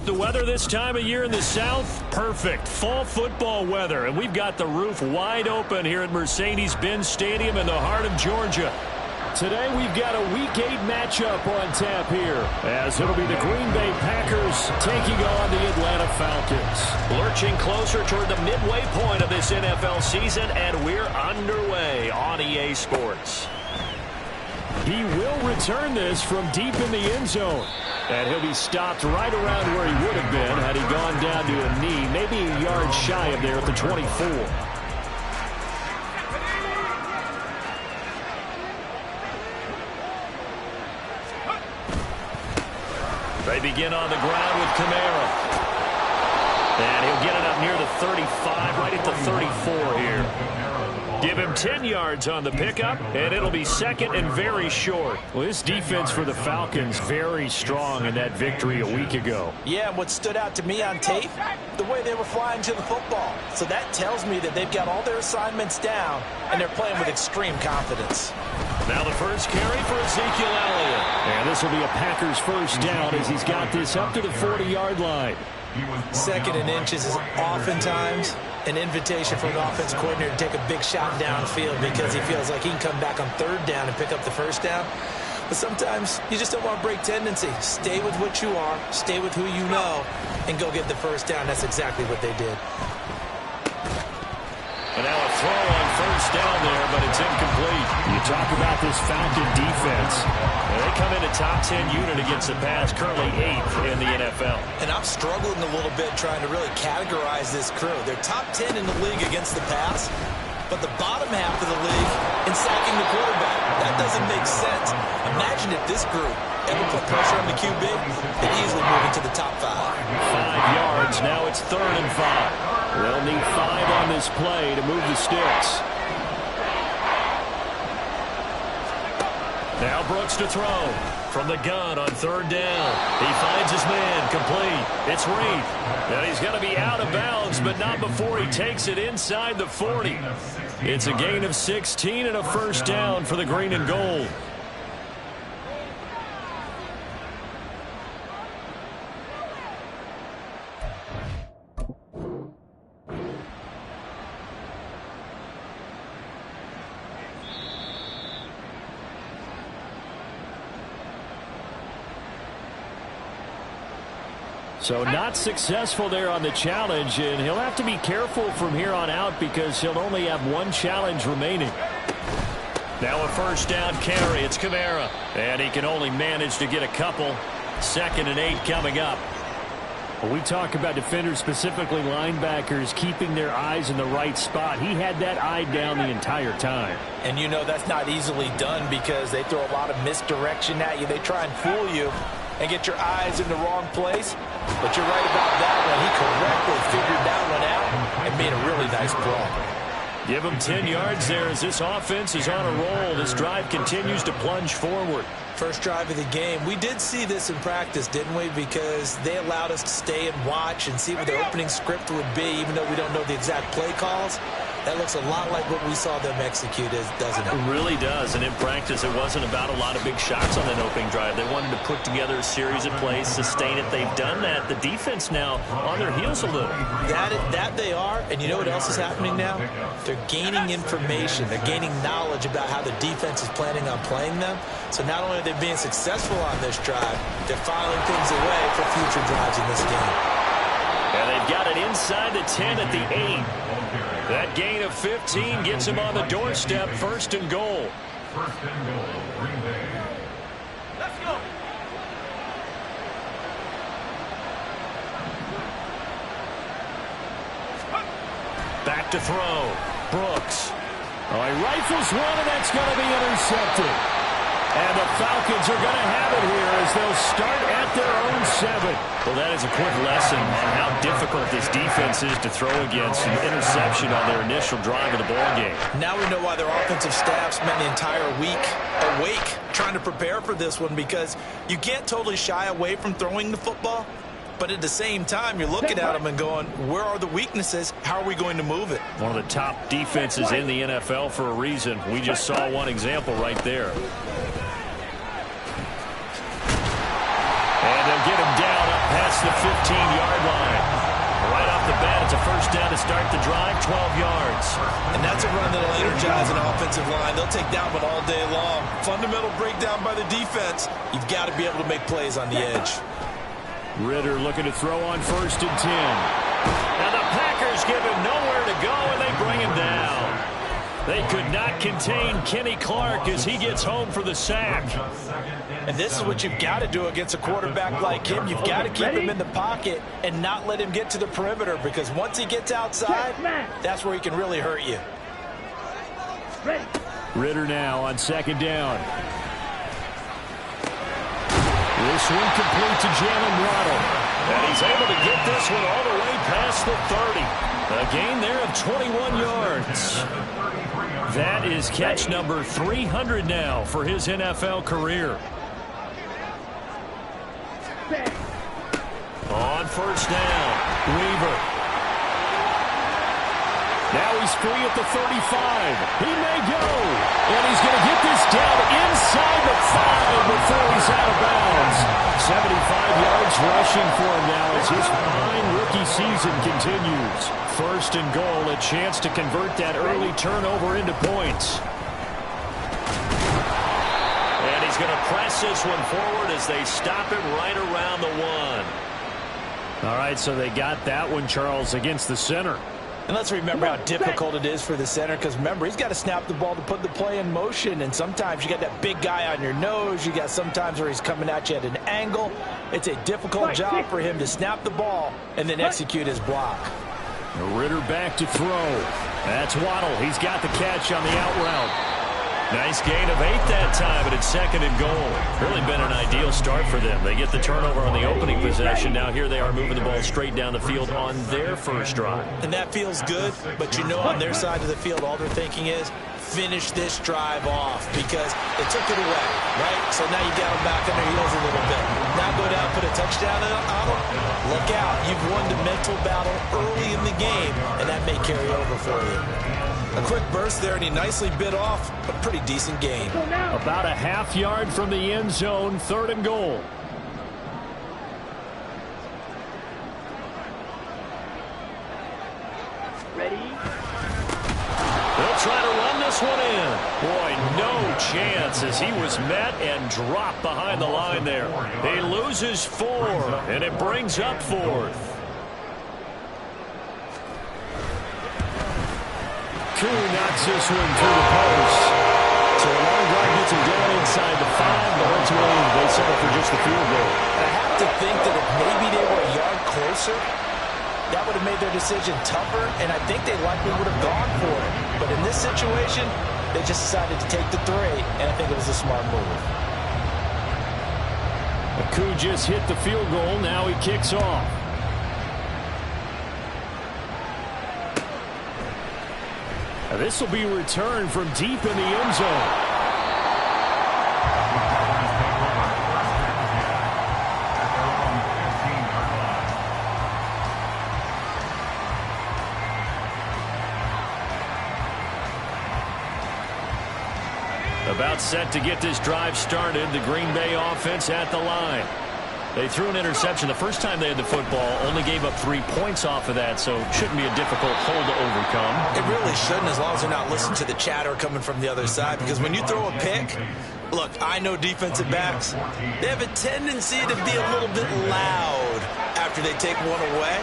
The weather this time of year in the South, perfect. Fall football weather, and we've got the roof wide open here at Mercedes-Benz Stadium in the heart of Georgia. Today we've got a Week 8 matchup on tap here, as it'll be the Green Bay Packers taking on the Atlanta Falcons. Lurching closer toward the midway point of this NFL season, and we're underway on EA Sports. He will return this from deep in the end zone. And he'll be stopped right around where he would have been had he gone down to a knee, maybe a yard shy of there at the 24. They begin on the ground with Kamara. And he'll get it up near the 35, right at the 34 here. Give him 10 yards on the pickup, and it'll be second and very short. Well, this defense for the Falcons very strong in that victory a week ago. Yeah, and what stood out to me on tape, the way they were flying to the football. So that tells me that they've got all their assignments down, and they're playing with extreme confidence. Now the first carry for Ezekiel Elliott. And this will be a Packers first down as he's got this up to the 40-yard line. Second and inches is oftentimes an invitation for an offense coordinator to take a big shot downfield because he feels like he can come back on third down and pick up the first down. But sometimes you just don't want to break tendency. Stay with what you are, stay with who you know, and go get the first down. That's exactly what they did. And now a throw on first down there, but it's incomplete. You talk about this Falcon defense. They come in a top 10 unit against the pass, currently 8th in the NFL. And I'm struggling a little bit trying to really categorize this crew. They're top 10 in the league against the pass, but the bottom half of the league in sacking the quarterback. That doesn't make sense. Imagine if this group ever put pressure on the QB, they'd easily move into the top 5. 5 yards, now it's 3rd and 5. They'll need 5 on this play to move the sticks. Now Brooks to throw from the gun on 3rd down. He finds his man, complete. It's Reed. Now he's going to be out of bounds, but not before he takes it inside the 40. It's a gain of 16 and a first down for the green and gold. So not successful there on the challenge, and he'll have to be careful from here on out because he'll only have one challenge remaining. Now a first down carry. It's Kamara, and he can only manage to get a couple. 2nd and 8 coming up. When we talk about defenders, specifically linebackers, keeping their eyes in the right spot, he had that eye down the entire time. And you know that's not easily done because they throw a lot of misdirection at you. They try and fool you and get your eyes in the wrong place. But you're right about that one. He correctly figured that one out and made a really nice play. Give him 10 yards there as this offense is on a roll. This drive continues to plunge forward. First drive of the game. We did see this in practice, didn't we? Because they allowed us to stay and watch and see what their opening script would be, even though we don't know the exact play calls. That looks a lot like what we saw them execute, doesn't it? It really does. And in practice, it wasn't about a lot of big shots on that opening drive. They wanted to put together a series of plays, sustain it. They've done that. The defense now on their heels a little. That they are. And you know what else is happening now? They're gaining information. They're gaining knowledge about how the defense is planning on playing them. So not only are they being successful on this drive, they're filing things away for future drives in this game. And they've got it inside the 10 at the 8. That gain of 15 gets him on the doorstep, 1st and goal. 1st and goal, Green Bay. Let's go. Back to throw. Brooks. Oh, he rifles one, and that's going to be intercepted. And the Falcons are going to have it here as they'll start at their own 7. Well, that is a quick lesson on how difficult this defense is to throw against an interception on their initial drive of the ballgame. Now we know why their offensive staff spent the entire week awake trying to prepare for this one, because you can't totally shy away from throwing the football. But at the same time, you're looking at them and going, where are the weaknesses? How are we going to move it? One of the top defenses in the NFL for a reason. We just saw one example right there. And they'll get him down up past past the 15-yard line. Right off the bat, it's a first down to start the drive, 12 yards. And that's a run that'll energize an offensive line. They'll take that one all day long. Fundamental breakdown by the defense. You've got to be able to make plays on the edge. Ritter looking to throw on 1st and 10. And the Packers give him nowhere to go, and they bring him down. They could not contain Kenny Clark as he gets home for the sack. And this is what you've got to do against a quarterback like him. You've got to keep him in the pocket and not let him get to the perimeter, because once he gets outside, that's where he can really hurt you. Ritter now on 2nd down. This one complete to Jalen Waddle. And he's able to get this one all the way past the 30. A gain there of 21 yards. That is catch number 300 now for his NFL career. On 1st down, Weaver. Now he's free at the 35. He may go. And he's going to get this down inside the 5 before he's out of bounds. 75 yards rushing for him now as his fine rookie season continues. 1st and goal, a chance to convert that early turnover into points. And he's going to press this one forward as they stop him right around the 1. All right, so they got that one, Charles, against the center. And let's remember how difficult it is for the center, because remember, he's got to snap the ball to put the play in motion, and sometimes you got that big guy on your nose. You got sometimes where he's coming at you at an angle. It's a difficult job for him to snap the ball and then execute his block. Ritter back to throw. That's Waddle. He's got the catch on the out route. Nice gain of 8 that time, but it's 2nd and goal. Really been an ideal start for them. They get the turnover on the opening possession. Now here they are moving the ball straight down the field on their first drive. And that feels good, but you know on their side of the field, all they're thinking is, finish this drive off, because they took it away, right? So now you got them back on their heels a little bit. Now go down, put a touchdown on them. Look out. You've won the mental battle early in the game, and that may carry over for you. A quick burst there, and he nicely bit off a pretty decent gain. About a half yard from the end zone, 3rd and goal. Ready? They'll try to run this one in. Boy, no chance as he was met and dropped behind the line there. He loses 4, and it brings up 4th. Knocks this one through the post. So a long drive gets him down inside the 5, but ultimately they settle for just the field goal. I have to think that if maybe they were a yard closer, that would have made their decision tougher, and I think they likely would have gone for it. But in this situation, they just decided to take the 3, and I think it was a smart move. Aku just hit the field goal. Now he kicks off. This will be returned from deep in the end zone. About set to get this drive started. The Green Bay offense at the line. They threw an interception the first time they had the football, only gave up 3 points off of that, so it shouldn't be a difficult hole to overcome. It really shouldn't, as long as they're not listening to the chatter coming from the other side, because when you throw a pick, look, I know defensive backs, they have a tendency to be a little bit loud after they take one away,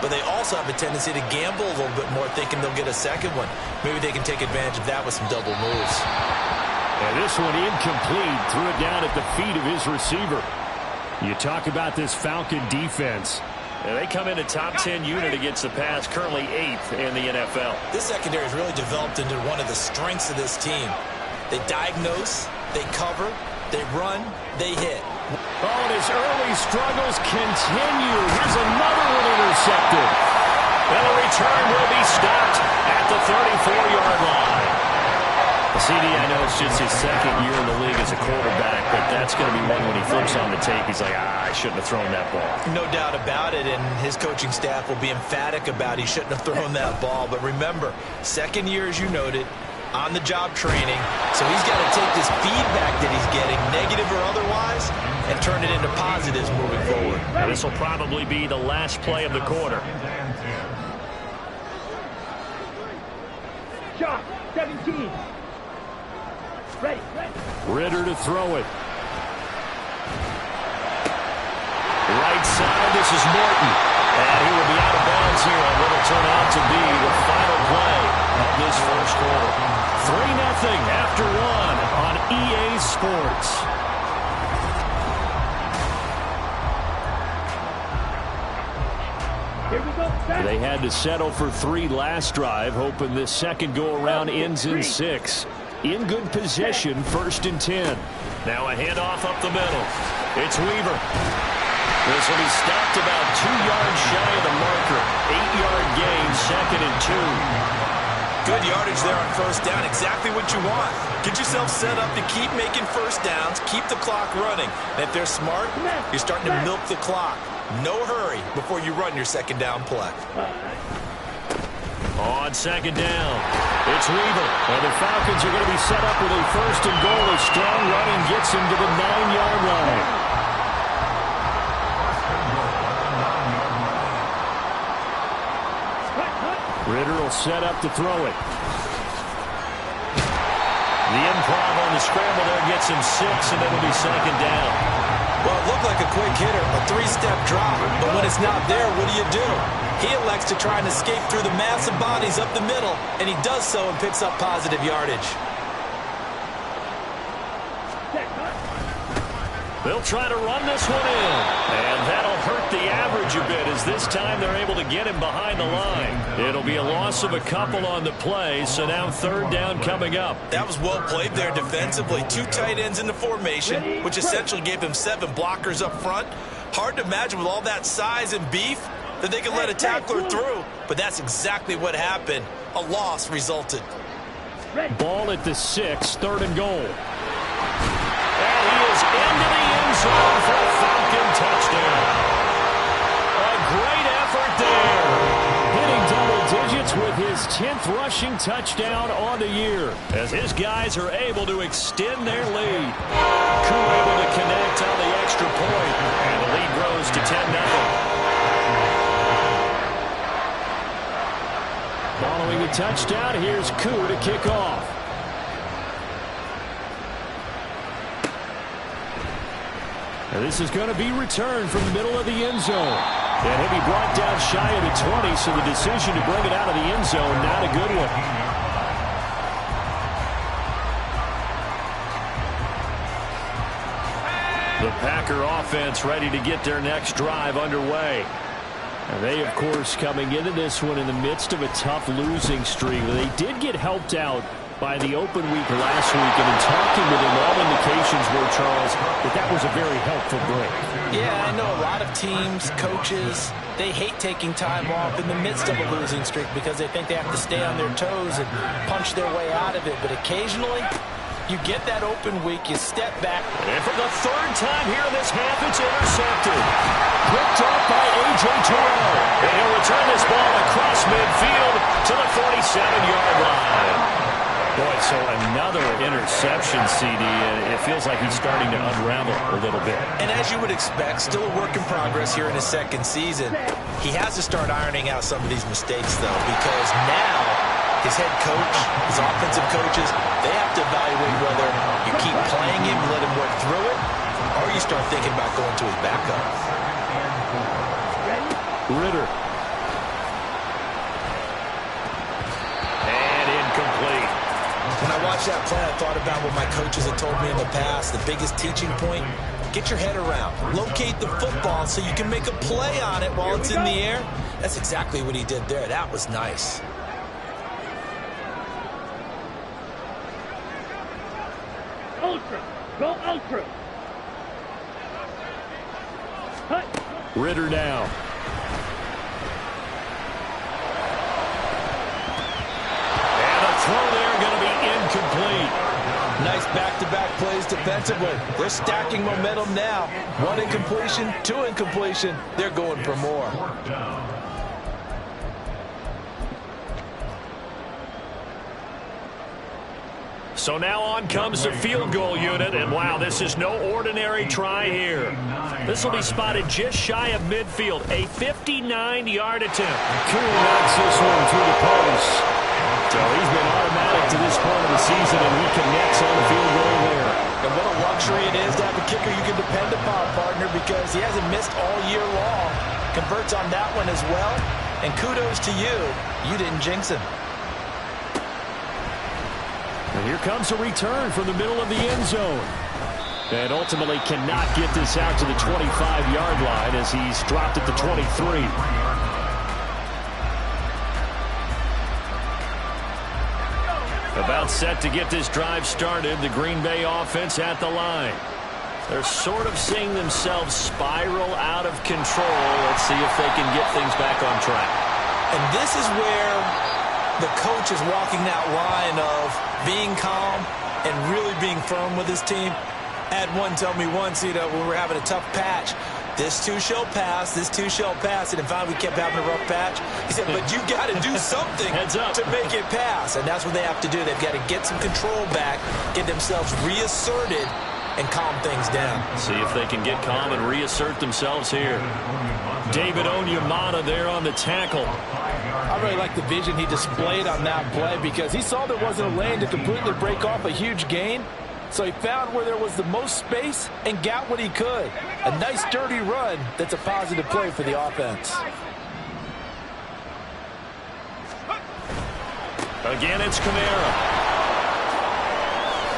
but they also have a tendency to gamble a little bit more, thinking they'll get a second one. Maybe they can take advantage of that with some double moves. And this one incomplete, threw it down at the feet of his receiver. You talk about this Falcon defense. And they come in a top 10 unit against the pass, currently 8th in the NFL. This secondary has really developed into one of the strengths of this team. They diagnose, they cover, they run, they hit. Oh, and his early struggles continue. Here's another one intercepted. And the return will be stopped at the 34-yard line. CD, I know it's just his 2nd year in the league as a quarterback, but that's going to be one when he flips on the tape. He's like, I shouldn't have thrown that ball. No doubt about it, and his coaching staff will be emphatic about he shouldn't have thrown that ball. But remember, 2nd year, as you noted, on-the-job training. So he's got to take this feedback that he's getting, negative or otherwise, and turn it into positives moving forward. This will probably be the last play of the quarter. Shot, 17. Ready. Ritter to throw it. Right side, this is Norton. And he will be out of bounds here on what will turn out to be the final play of this first quarter. 3-0 after 1 on EA Sports. Here we go. They had to settle for 3 last drive, hoping this second go-around ends in 6. In good position, 1st and 10. Now a handoff up the middle. It's Weaver. This will be stopped about 2 yards shy of the marker. 8-yard gain, 2nd and 2. Good yardage there on first down. Exactly what you want. Get yourself set up to keep making first downs, keep the clock running. And if they're smart, you're starting to milk the clock. No hurry before you run your second down play. On second down, it's Weaver. And the Falcons are going to be set up with a 1st and goal. A strong running gets him to the 9-yard line. Ritter will set up to throw it. The improv on the scramble there gets him 6, and it'll be 2nd down. Well, it looked like a quick hitter, a 3-step drop. But when it's not there, what do? He elects to try and escape through the massive bodies up the middle, and he does so and picks up positive yardage. They'll try to run this one in, and that'll hurt the average a bit as this time they're able to get him behind the line. It'll be a loss of a couple on the play, so now 3rd down coming up. That was well played there defensively. 2 tight ends in the formation, which essentially gave him 7 blockers up front. Hard to imagine with all that size and beef that they could let a tackler through, but that's exactly what happened. A loss resulted. Ball at the 6, 3rd and goal. And he is into the end zone for a Falcon touchdown. A great effort there. Hitting double digits with his 10th rushing touchdown on the year as his guys are able to extend their lead. Koo able to connect on the extra point, and the lead grows to 10-0. Following the touchdown, here's Koo to kick off. And this is going to be returned from the middle of the end zone. And he'll be brought down shy of the 20, so the decision to bring it out of the end zone, not a good one. The Packer offense ready to get their next drive underway. And they, of course, coming into this one in the midst of a tough losing streak. They did get helped out by the open week last week, and in talking with him, all indications were, Charles, that was a very helpful break. Yeah, I know a lot of teams, coaches, they hate taking time off in the midst of a losing streak because they think they have to stay on their toes and punch their way out of it. But occasionally, you get that open week, you step back. And for the 3rd time here in this half, it's intercepted. Picked up by A.J. Terrell. And he'll return this ball across midfield to the 47-yard line. Boy, so another interception, CD. It feels like he's starting to unravel a little bit. And as you would expect, still a work in progress here in his 2nd season. He has to start ironing out some of these mistakes, though, because now his head coach, his offensive coaches, they have to evaluate whether you keep playing him, let him work through it, or you start thinking about going to his backup. Ritter. And incomplete. When I watched that play, I thought about what my coaches had told me in the past. The biggest teaching point, get your head around. Locate the football so you can make a play on it while it's in the air. That's exactly what he did there. That was nice. Ultra. Go ultra. Hut. Ritter now. And a throw there going to be incomplete. Nice back-to-back plays defensively. They're stacking momentum now. 1 incompletion, 2 incompletion. They're going for more. So now on comes the field goal unit, and wow, this is no ordinary try here. This will be spotted just shy of midfield, a 59-yard attempt. Cool knocks this one through the post. So he's been automatic to this point of the season, and he connects on the field goal there. And what a luxury it is to have a kicker you can depend upon, partner, because he hasn't missed all year long. Converts on that one as well, and kudos to you. You didn't jinx him. And here comes a return from the middle of the end zone. And ultimately cannot get this out to the 25-yard line as he's dropped at the 23. About set to get this drive started, the Green Bay offense at the line. They're sort of seeing themselves spiral out of control. Let's see if they can get things back on track. And this is where the coach is walking that line of being calm and really being firm with his team. Had one tell me once, when we're having a tough patch, this too shall pass, this too shall pass. And finally we kept having a rough patch. He said, but you got to do something to make it pass. And that's what they have to do. They've got to get some control back, get themselves reasserted, and calm things down. See if they can get calm and reassert themselves here. David Onyemata there on the tackle. I really like the vision he displayed on that play because he saw there wasn't a lane to completely break off a huge gain. So he found where there was the most space and got what he could. A nice, dirty run that's a positive play for the offense. Again, it's Kamara.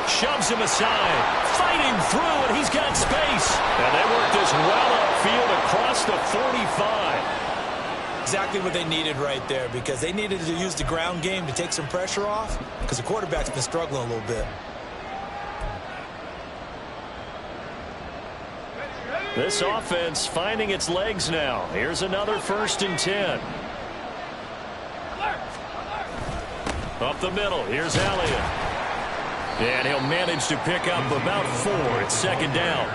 Shoves him aside. Fighting through, and he's got space. And they work this well upfield across the 45. Exactly what they needed right there because they needed to use the ground game to take some pressure off because the quarterback's been struggling a little bit. This offense finding its legs now. Here's another 1st and 10. Up the middle, here's Elliott. And he'll manage to pick up about 4. It's 2nd down.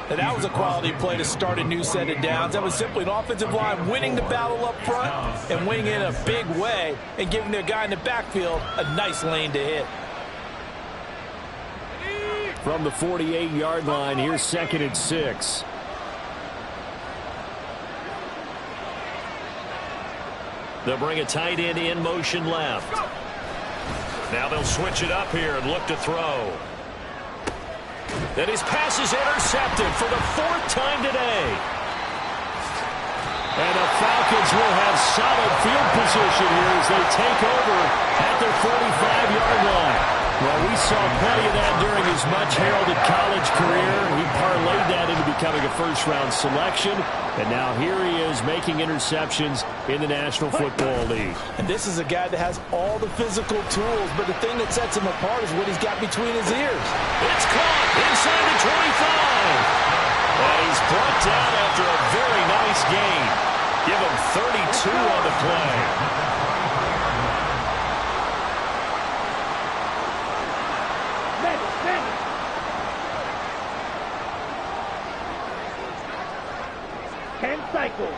And that was a quality play to start a new set of downs. That was simply an offensive line winning the battle up front and winning it in a big way and giving their guy in the backfield a nice lane to hit. From the 48-yard line, here's 2nd and 6. They'll bring a tight end in motion left. Now they'll switch it up here and look to throw. And his pass is intercepted for the 4th time today. And the Falcons will have solid field position here as they take over at their 45-yard line. Well, we saw plenty of that during his much-heralded college career. He parlayed that into becoming a first-round selection. And now here he is making interceptions in the National Football League. And this is a guy that has all the physical tools, but the thing that sets him apart is what he's got between his ears. It's caught inside the 25. And he's brought down after a very nice gain. Give him 32 on the play. Cycle.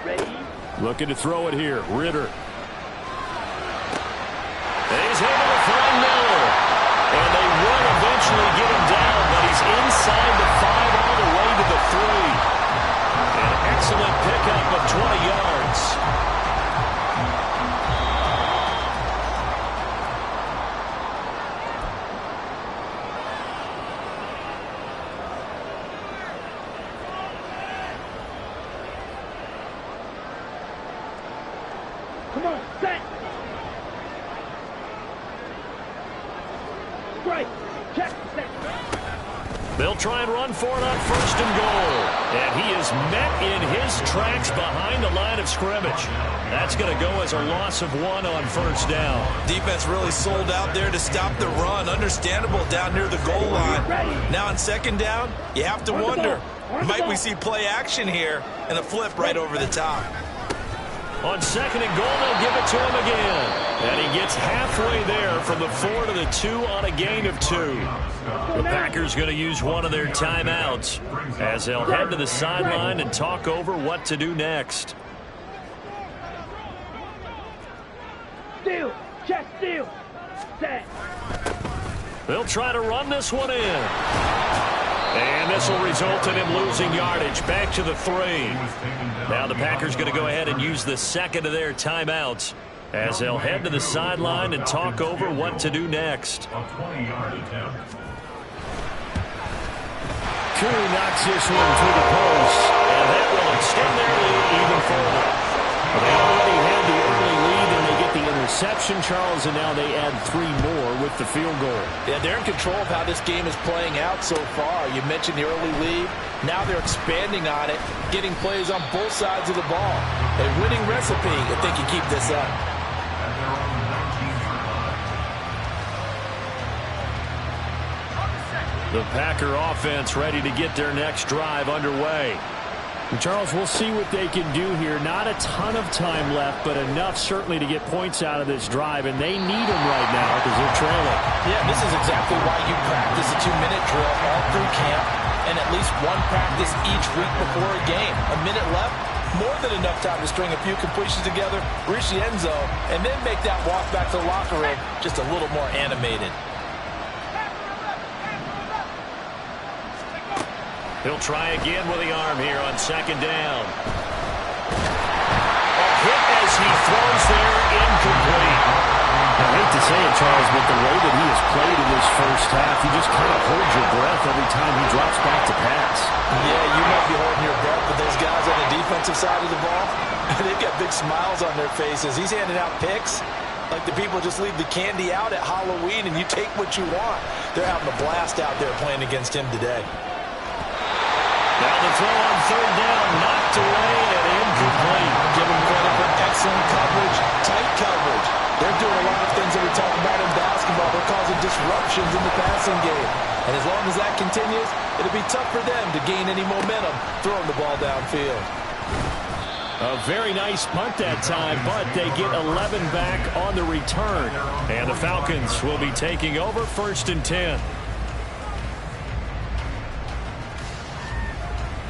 Ready? Looking to throw it here. Ritter. And he's able to find Miller. And they will eventually get him down, but he's inside the 5 all the way to the 3. An excellent pickup of 20 yards. Come on, set. Strike. Check. Set. They'll try and run for it on 1st and goal. And he is met in his tracks behind the line of scrimmage. That's going to go as a loss of 1 on 1st down. Defense really sold out there to stop the run. Understandable down near the goal line. Now on 2nd down, you have to wonder, might we see play action here and a flip right over the top? On 2nd and goal, they'll give it to him again. And he gets halfway there from the 4 to the 2 on a gain of 2. The Packers going to use one of their timeouts as they'll head to the sideline and talk over what to do next. Steal. Check steal. Set. They'll try to run this one in. And this will result in him losing yardage. Back to the 3. Now the Packers going to go ahead and use the second of their timeouts as they'll head to the sideline and talk over what to do next. A 20-yard attempt. Koo knocks this one through the post. And that will extend their lead even further. They already had the early lead, and they get the interception, Charles, and now they add 3 more with the field goal. Yeah, they're in control of how this game is playing out so far. You mentioned the early lead. Now they're expanding on it, getting plays on both sides of the ball. A winning recipe if they can keep this up. And they're on the 19-yard line. The Packer offense ready to get their next drive underway. And Charles, we'll see what they can do here. Not a ton of time left, but enough certainly to get points out of this drive, and they need them right now because they're trailing. Yeah, this is exactly why you practice a 2-minute drill all through camp and at least one practice each week before a game. A minute left, more than enough time to string a few completions together, reach the end zone, and then make that walk back to the locker room just a little more animated. He'll try again with the arm here on second down. A hit as he throws there, incomplete. I hate to say it, Charles, but the way that he has played in this first half, you just kind of hold your breath every time he drops back to pass. Yeah, you might be holding your breath, but those guys on the defensive side of the ball, they've got big smiles on their faces. He's handing out picks like the people just leave the candy out at Halloween and you take what you want. They're having a blast out there playing against him today. Now the throw on third down, knocked away and incomplete. Give them credit for excellent coverage, tight coverage. They're doing a lot of things that we talk about in basketball. They're causing disruptions in the passing game. And as long as that continues, it'll be tough for them to gain any momentum throwing the ball downfield. A very nice punt that time, but they get 11 back on the return. And the Falcons will be taking over 1st and 10.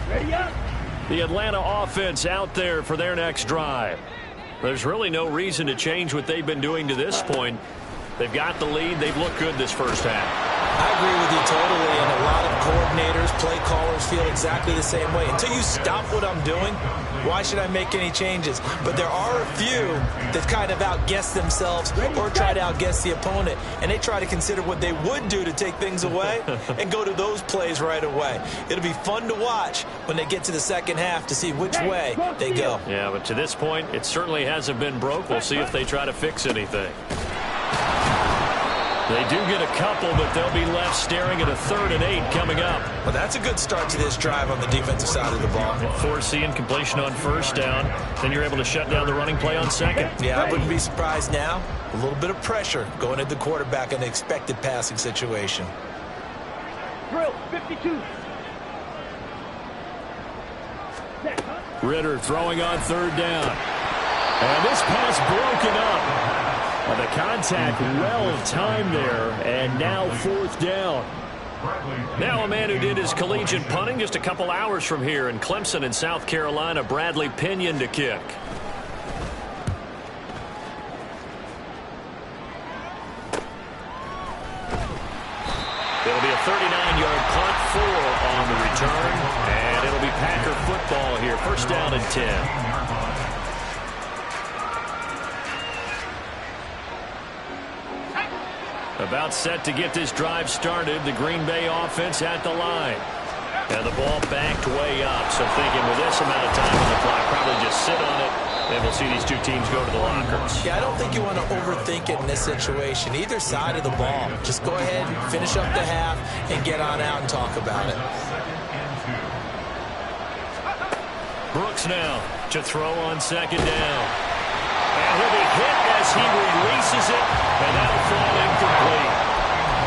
Ready up. The Atlanta offense out there for their next drive. There's really no reason to change what they've been doing to this point. They've got the lead. They've looked good this first half. I agree with you totally, and a lot of coordinators, play callers feel exactly the same way. Until you stop what I'm doing, why should I make any changes? But there are a few that kind of outguess themselves or try to outguess the opponent, and they try to consider what they would do to take things away and go to those plays right away. It'll be fun to watch when they get to the second half to see which way they go. Yeah, but to this point, it certainly hasn't been broke. We'll see if they try to fix anything. They do get a couple, but they'll be left staring at a 3rd and 8 coming up. Well, that's a good start to this drive on the defensive side of the ball. Force the incompletion on first down. Then you're able to shut down the running play on second. Yeah, I wouldn't be surprised now. A little bit of pressure going at the quarterback in an expected passing situation. Drill 52. Set. Ritter throwing on 3rd down. And this pass broken up. And the contact well timed there, and now 4th down. Now a man who did his collegiate punting just a couple hours from here in Clemson in South Carolina, Bradley Pinion to kick. It'll be a 39-yard punt, 4 on the return, and it'll be Packer football here. 1st down and 10. About set to get this drive started. The Green Bay offense at the line. And the ball backed way up. So thinking with this amount of time on the clock, probably just sit on it, and we'll see these two teams go to the lockers. Yeah, I don't think you want to overthink it in this situation. Either side of the ball. Just go ahead and finish up the half and get on out and talk about it. Brooks now to throw on 2nd down. And he'll be hit as he releases it, and that'll fall incomplete.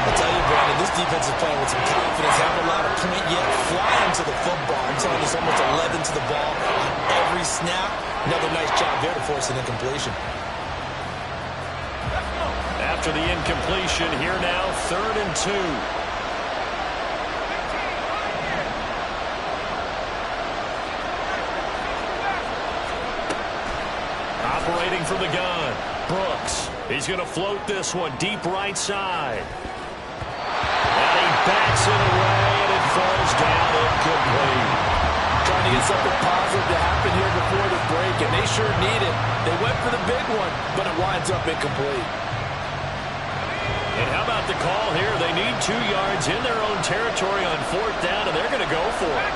I'll tell you, Brandon, this defense is playing with some confidence. Haven't allowed a point yet. Flying to the football. I'm telling you, it's almost 11 to the ball on every snap. Another nice job there to force an incompletion. After the incompletion, here now, 3rd and 2. Operating from the gun, Brooks. He's going to float this one deep right side. And he bats it away, and it falls down incomplete. Trying to get something positive to happen here before the break, and they sure need it. They went for the big one, but it winds up incomplete. And how about the call here? They need 2 yards in their own territory on 4th down, and they're going to go for it.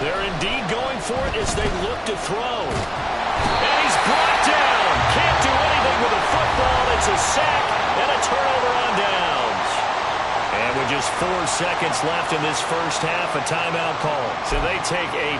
They're indeed going for it as they look to throw. And he's brought down. Can't do anything with a football. It's a sack and a turnover on downs. And with just 4 seconds left in this first half, a timeout call. So they take a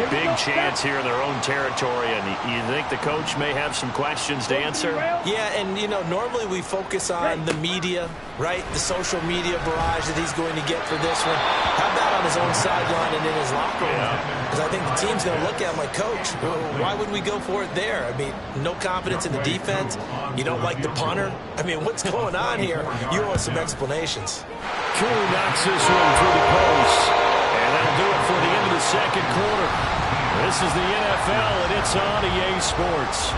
big chance here in their own territory. And you think the coach may have some questions to answer? Yeah, and, you know, normally we focus on the media, right? The social media barrage that he's going to get for this one. How about on his own sideline and in his locker room? Because I think the team's going to look at him like, Coach, why would we go for it there? I mean, no confidence in the defense. You don't like the punter. I mean, what's going on here? You owe us some explanations. Koo knocks this one through the post. And that'll do it for the end of the second quarter. This is the NFL, and it's on EA Sports.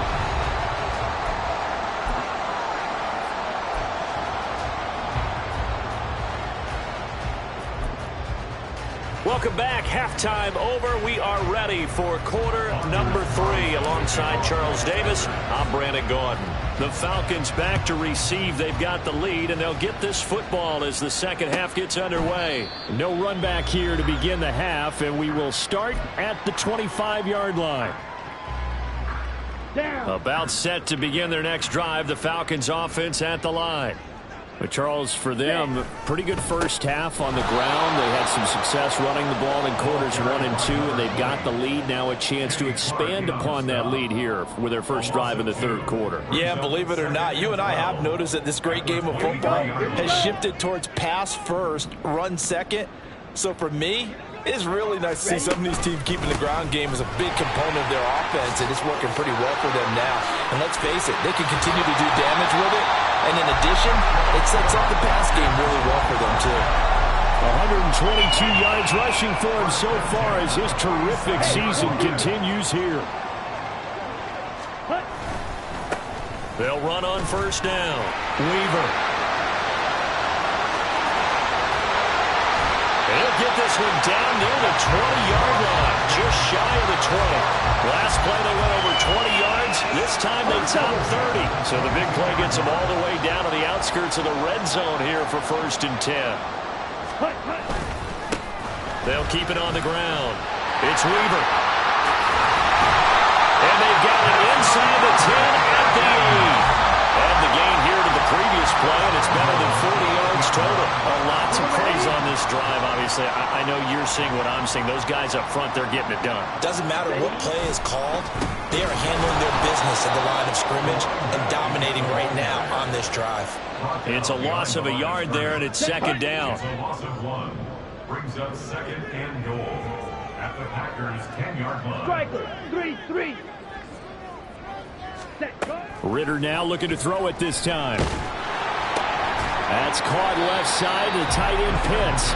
Welcome back. Halftime over. We are ready for quarter number 3. Alongside Charles Davis, I'm Brandon Gordon. The Falcons back to receive. They've got the lead, and they'll get this football as the second half gets underway. No run back here to begin the half, and we will start at the 25-yard line. Down. About set to begin their next drive. The Falcons offense at the line. But Charles, for them, pretty good first half on the ground. They had some success running the ball in quarters 1 and 2, and they've got the lead. Now a chance to expand upon that lead here with their first drive in the third quarter. Yeah, believe it or not, you and I have noticed that this great game of football has shifted towards pass first, run second. So for me, it's really nice to see some of these teams keeping the ground game as a big component of their offense, and it's working pretty well for them now. And let's face it, they can continue to do damage with it. And in addition, it sets up the pass game really well for them, too. 122 yards rushing for him so far as his terrific season continues here. They'll run on first down. Weaver. He'll get this one down near the 20-yard line, just shy of the 20. Last play they went over 20 yards. This time they top 30. So the big play gets them all the way down to the outskirts of the red zone here for 1st and 10. They'll keep it on the ground. It's Weaver. And they've got it inside the 10 at the 8. And the gain here to the previous play, and it's better than 40 yards total. Lots of praise on this drive, obviously. I know you're seeing what I'm seeing. Those guys up front, they're getting it done. Doesn't matter what play is called. They are handling their business at the line of scrimmage and dominating right now on this drive. It's a loss of a yard there, and it's second down. It's a loss of 1. Brings up 2nd and goal at the Packers' 10-yard line. Striker, 3-3. Ritter now looking to throw it this time. That's caught left side to tight end Pitts.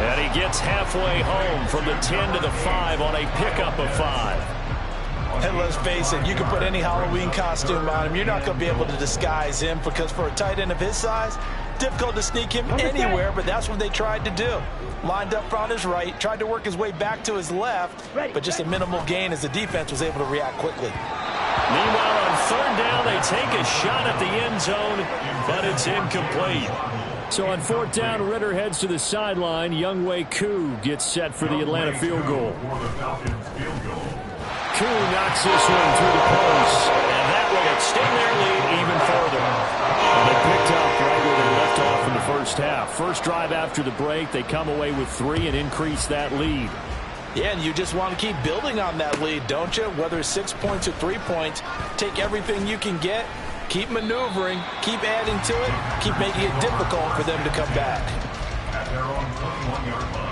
And he gets halfway home from the 10 to the 5 on a pickup of 5. And let's face it, you can put any Halloween costume on him. You're not going to be able to disguise him because for a tight end of his size, difficult to sneak him anywhere, but that's what they tried to do. Lined up on his right, tried to work his way back to his left, but just a minimal gain as the defense was able to react quickly. Meanwhile, on third down, they take a shot at the end zone, but it's incomplete. So on 4th down, Ritter heads to the sideline. Younghoe Koo gets set for the Atlanta field goal. Koo knocks this one through the post. And that will extend their lead even further. And they picked up right where they left off in the first half. First drive after the break, they come away with 3 and increase that lead. Yeah, and you just want to keep building on that lead, don't you? Whether it's 6 points or 3 points, take everything you can get, keep maneuvering, keep adding to it, keep making it difficult for them to come back. At their own 21-yard line.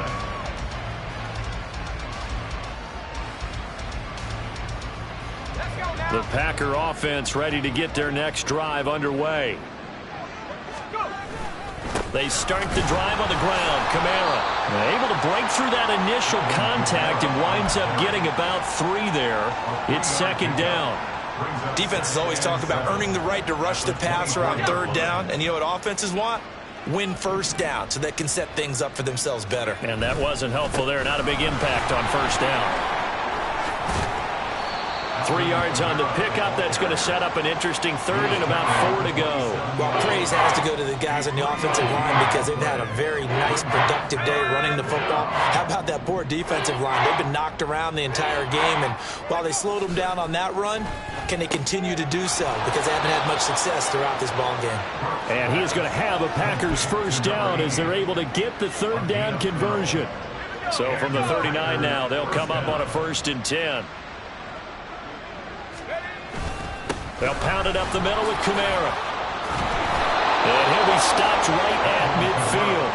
The Packer offense ready to get their next drive underway. They start the drive on the ground. Kamara able to break through that initial contact and winds up getting about 3 there. It's second down. Defenses always talk about earning the right to rush the passer on third down. And you know what offenses want? Win first down so they can set things up for themselves better. And that wasn't helpful there. Not a big impact on first down. 3 yards on the pickup. That's going to set up an interesting third and about 4 to go. Well, praise has to go to the guys on the offensive line because they've had a very nice, productive day running the football. How about that poor defensive line? They've been knocked around the entire game, and while they slowed them down on that run, can they continue to do so? Because they haven't had much success throughout this ball game. And he's going to have a Packers first down as they're able to get the third down conversion. So from the 39 now, they'll come up on a 1st and 10. They'll pound it up the middle with Kamara. And he'll be stopped right at midfield.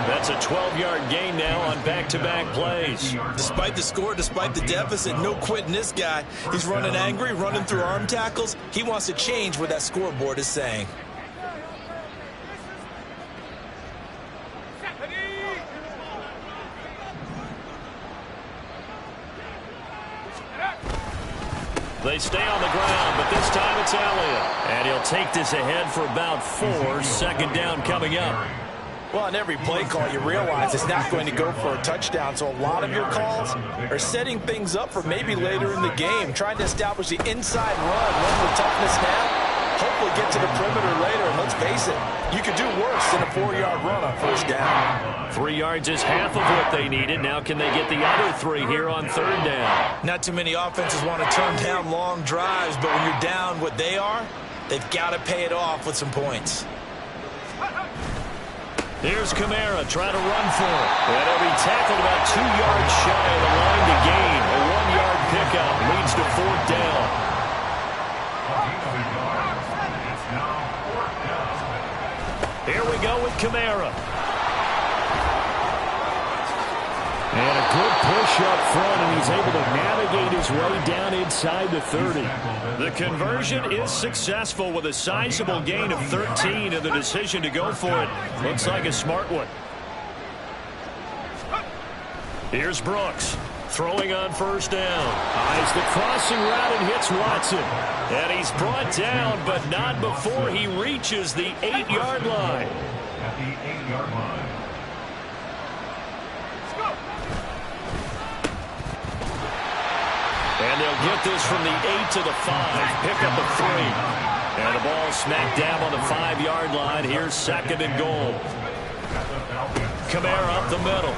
That's a 12-yard gain now on back-to-back plays. Despite the score, despite the deficit, no quitting this guy. He's running angry, running through arm tackles. He wants to change what that scoreboard is saying. They stay on the ground, but this time it's Elliott. And he'll take this ahead for about 4. 2nd down coming up. Well, on every play call, you realize it's not going to go for a touchdown. So a lot of your calls are setting things up for maybe later in the game, trying to establish the inside run with toughness now. Hopefully get to the perimeter later. And let's face it, you could do worse than a 4-yard run on 1st down. 3 yards is half of what they needed. Now can they get the other 3 here on 3rd down? Not too many offenses want to turn down long drives, but when you're down what they are, they've got to pay it off with some points. Here's Kamara trying to run for it. And he'll be tackled about 2 yards shy of the line to gain. A 1-yard pickup leads to 4th down. Here we go with Kamara. And a good push up front, and he's able to navigate his way down inside the 30. The conversion is successful with a sizable gain of 13, and the decision to go for it looks like a smart one. Here's Brooks. Throwing on 1st down. Eyes the crossing route and hits Watson. And he's brought down, but not before he reaches the 8-yard line. At the 8-yard line. And they'll get this from the 8 to the 5. Pick up a 3. And the ball smacked down on the 5-yard line. Here's 2nd and goal. Kamara up the middle.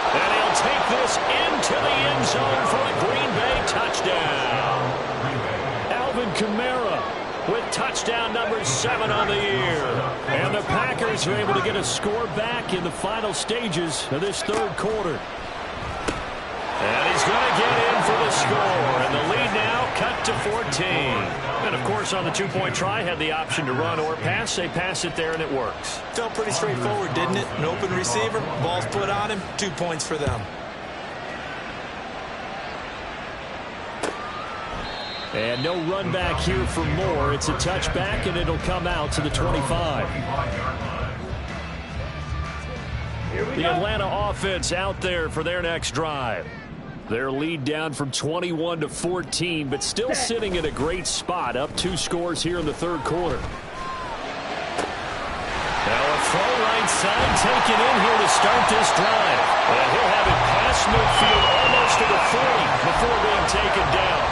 And he'll take this into the end zone for a Green Bay touchdown. Alvin Kamara with touchdown number 7 on the year. And the Packers are able to get a score back in the final stages of this 3rd quarter. And he's going to get in for the score. And the lead now cut to 14. And, of course, on the 2-point try, had the option to run or pass. They pass it there, and it works. Felt pretty straightforward, didn't it? An open receiver, ball's put on him, 2 points for them. And no run back here for more. It's a touchback, and it'll come out to the 25. The Atlanta offense out there for their next drive. Their lead down from 21 to 14, but still sitting at a great spot, up 2 scores here in the 3rd quarter. Now a throw right side taken in here to start this drive. And he'll have it past midfield almost to the 40 before being taken down.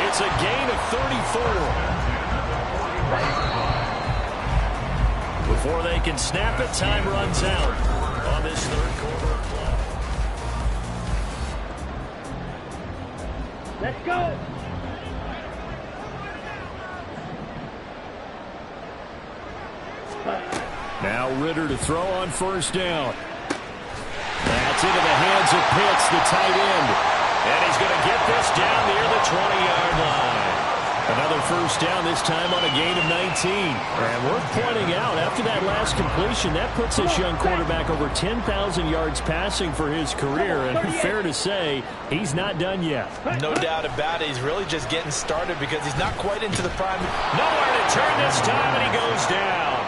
It's a gain of 34. Before they can snap it, time runs out on this 3rd quarter. Let's go. Now Ritter to throw on 1st down. That's into the hands of Pitts, the tight end. And he's going to get this down near the 20-yard line. Another 1st down, this time on a gain of 19. And worth pointing out, after that last completion, that puts this young quarterback over 10,000 yards passing for his career. And fair to say, he's not done yet. No doubt about it. He's really just getting started because he's not quite into the prime. Nowhere to turn this time, and he goes down.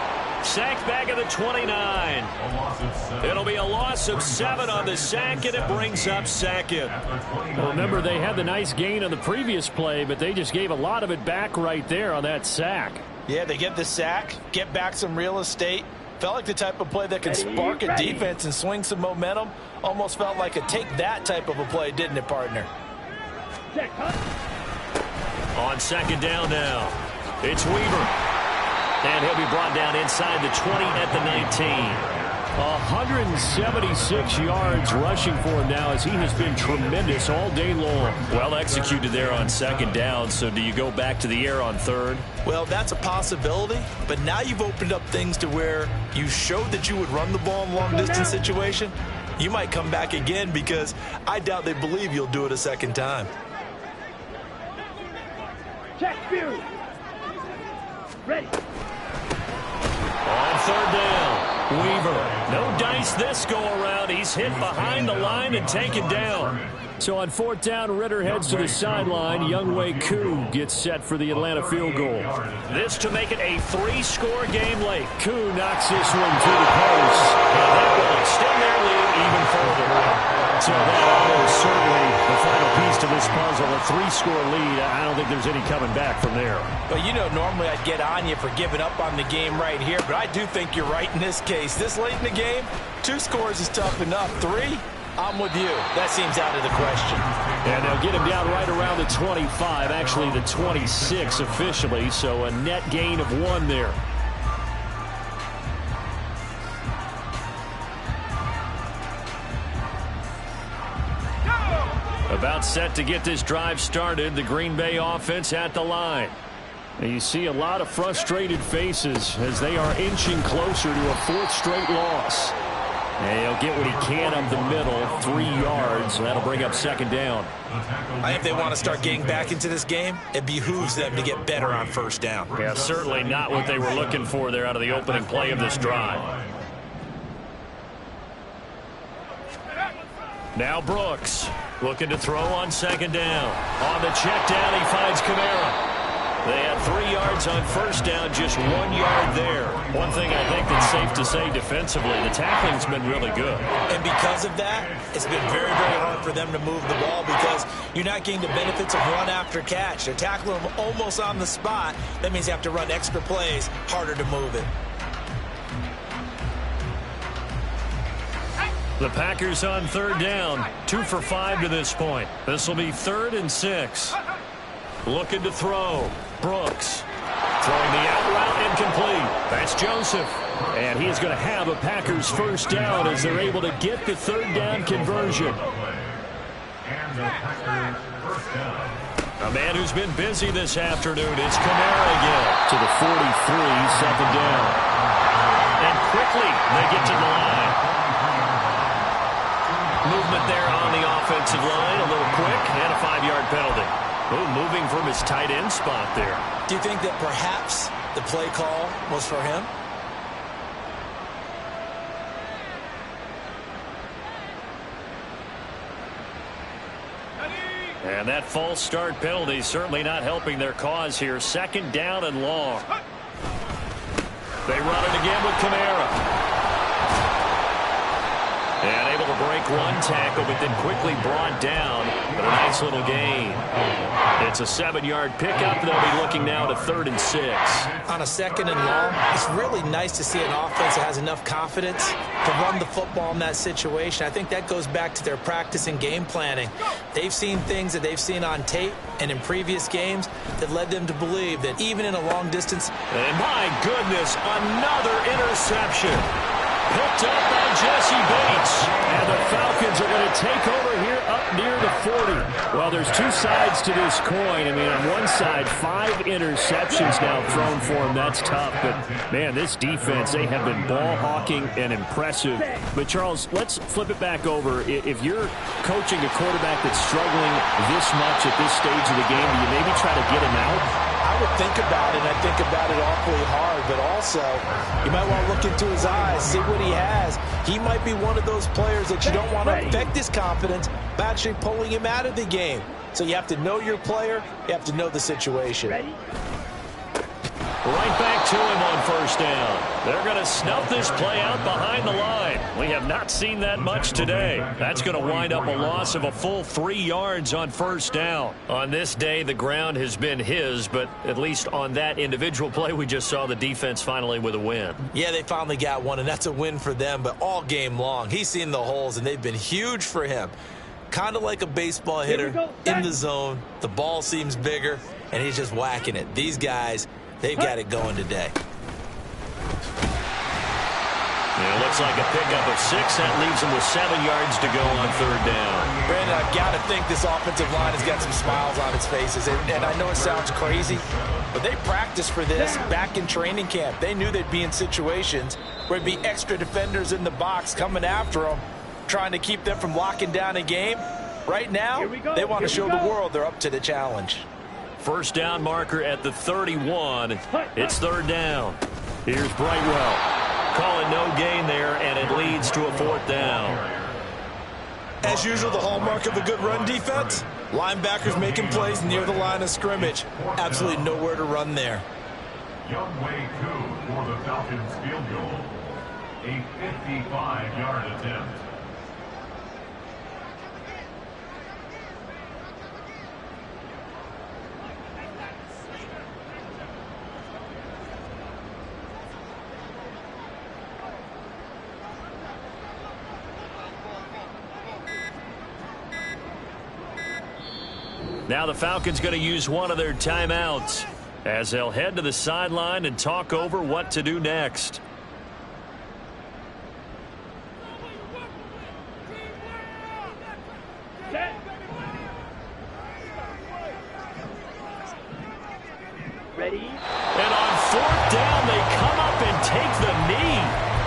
Sacked back at the 29. It'll be a loss of 7 on the sack, and it brings up second. Well, remember, they had the nice gain on the previous play, but they just gave a lot of it back right there on that sack. Yeah, they get the sack, get back some real estate. Felt like the type of play that can spark a defense and swing some momentum. Almost felt like a take that type of a play, didn't it, partner? On second down now, it's Weaver. And he'll be brought down inside the 20 at the 19. 176 yards rushing for him now, as he has been tremendous all day long. Well executed there on second down. So do you go back to the air on third? Well, that's a possibility, but now you've opened up things to where you showed that you would run the ball in long-distance situation. You might come back again, because I doubt they believe you'll do it a second time. Check Fury. Ready. On third down, Weaver. No dice this go-around. He's hit behind the line and taken down. So on fourth down, Ritter heads to the sideline. Younghoe Koo gets set for the Atlanta field goal. This to make it a 3-score game late. Koo knocks this one to the post. And that will extend their lead even further. So that is certainly the final piece to this puzzle. A 3-score lead. I don't think there's any coming back from there. But, you know, normally I'd get on you for giving up on the game right here, but I do think you're right in this case. This late in the game, 2 scores is tough enough. 3, I'm with you. That seems out of the question. And they'll get him down right around the 25, actually the 26 officially, so a net gain of 1 there. About set to get this drive started, the Green Bay offense at the line. And you see a lot of frustrated faces as they are inching closer to a 4th straight loss. And he'll get what he can up the middle, 3 yards. That'll bring up second down. I think if they want to start getting back into this game, it behooves them to get better on first down. Yeah, certainly not what they were looking for there out of the opening play of this drive. Now Brooks looking to throw on second down. On the check down, he finds Kamara. They had 3 yards on first down, just 1 yard there. One thing I think that's safe to say defensively, the tackling's been really good. And because of that, it's been very, very hard for them to move the ball, because you're not getting the benefits of run after catch. They're tackling them almost on the spot. That means you have to run extra plays, harder to move it. The Packers on third down, 2 for 5 to this point. This will be 3rd and 6. Looking to throw. Brooks throwing the out route, incomplete. That's Joseph. And he is going to have a Packers first down as they're able to get the 3rd down conversion. A man who's been busy this afternoon. It's Kamara again. To the 43, second down. And quickly they get to the line. Movement there on the offensive line, a little quick, and a 5-yard penalty. Oh, moving from his tight end spot there. Do you think that perhaps the play call was for him? And that false start penalty certainly not helping their cause here. Second down and long. They run it again with Kamara. And able to break one tackle, but then quickly brought down. But a nice little gain. It's a 7-yard pickup. They'll be looking now to 3rd and 6. On a 2nd and long, it's really nice to see an offense that has enough confidence to run the football in that situation. I think that goes back to their practice and game planning. They've seen things that they've seen on tape and in previous games that led them to believe that even in a long distance. And my goodness, another interception. Picked up by Jesse Bates. And the Falcons are going to take over here up near the 40. Well, there's 2 sides to this coin. I mean, on one side, 5 interceptions now thrown for him. That's tough. But, man, this defense, they have been ball hawking and impressive. But, Charles, let's flip it back over. If you're coaching a quarterback that's struggling this much at this stage of the game, do you maybe try to get him out? I would think about it, and I think about it awfully hard, but also you might want to look into his eyes, see what he has. He might be one of those players that you don't want to affect his confidence by actually pulling him out of the game. So you have to know your player, you have to know the situation. Ready? Right back to him on first down. They're going to snuff this play out behind the line. We have not seen that much today. That's going to wind up a loss of a full 3 yards on first down. On this day, the ground has been his, but at least on that individual play, we just saw the defense finally with a win. Yeah, they finally got one, and that's a win for them, but all game long, he's seen the holes, and they've been huge for him. Kind of like a baseball hitter in the zone. The ball seems bigger, and he's just whacking it. These guys, they've got it going today. Yeah, looks like a pickup of 6. That leaves them with 7 yards to go on third down. Brandon, I've got to think this offensive line has got some smiles on its faces. And I know it sounds crazy, but they practiced for this back in training camp. They knew they'd be in situations where there'd be extra defenders in the box coming after them, trying to keep them from locking down a game. Right now, they want to show the world they're up to the challenge. First down marker at the 31. It's third down. Here's Brightwell. Calling no gain there, and it leads to a fourth down. As usual, the hallmark of a good run defense, linebackers making plays near the line of scrimmage. Absolutely nowhere to run there. Youngway Koo for the Falcons field goal. A 55-yard attempt. Now the Falcons going to use one of their timeouts as they'll head to the sideline and talk over what to do next. Ready? And on fourth down, they come up and take the knee.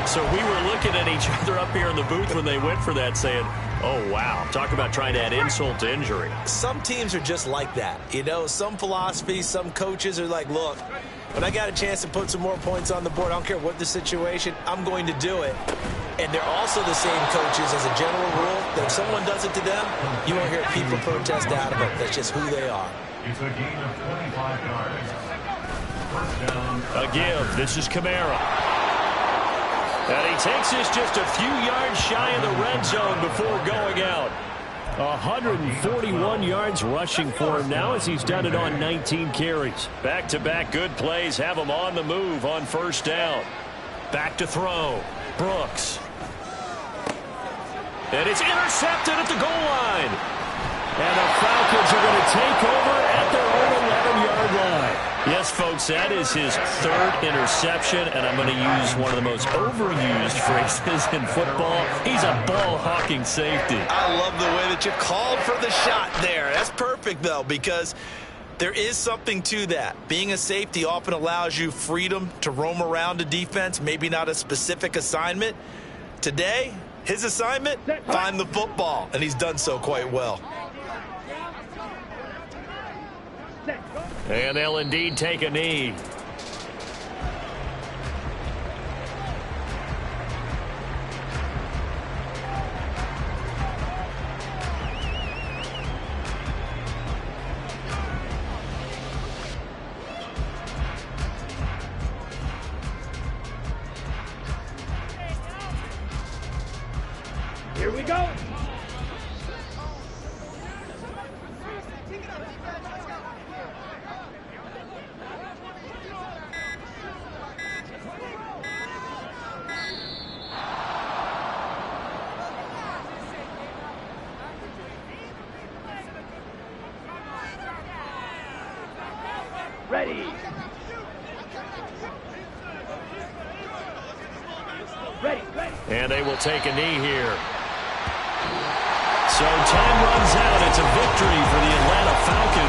So we were looking at each other up here in the booth when they went for that, saying, oh, wow, talk about trying to add insult to injury. Some teams are just like that. You know, some philosophies, some coaches are like, look, when I got a chance to put some more points on the board, I don't care what the situation, I'm going to do it. And they're also the same coaches as a general rule that if someone does it to them, you won't hear people protest out of it. That's just who they are. It's a gain of 25 yards. First down. A give. This is Kamara. And he takes this just a few yards shy of the red zone before going out. 141 yards rushing for him now as he's done it on 19 carries. Back-to-back good plays have him on the move on first down. Back to throw. Brooks. And it's intercepted at the goal line. And the Falcons are going to take over at their own 11-yard line. Yes, folks, that is his third interception, and I'm going to use one of the most overused phrases in football. He's a ball-hawking safety. I love the way that you called for the shot there. That's perfect, though, because there is something to that. Being a safety often allows you freedom to roam around a defense, maybe not a specific assignment. Today, his assignment, find the football, and he's done so quite well. And they'll indeed take a knee. Here we go. Ready. Ready. And they will take a knee here. So time runs out. It's a victory for the Atlanta Falcons.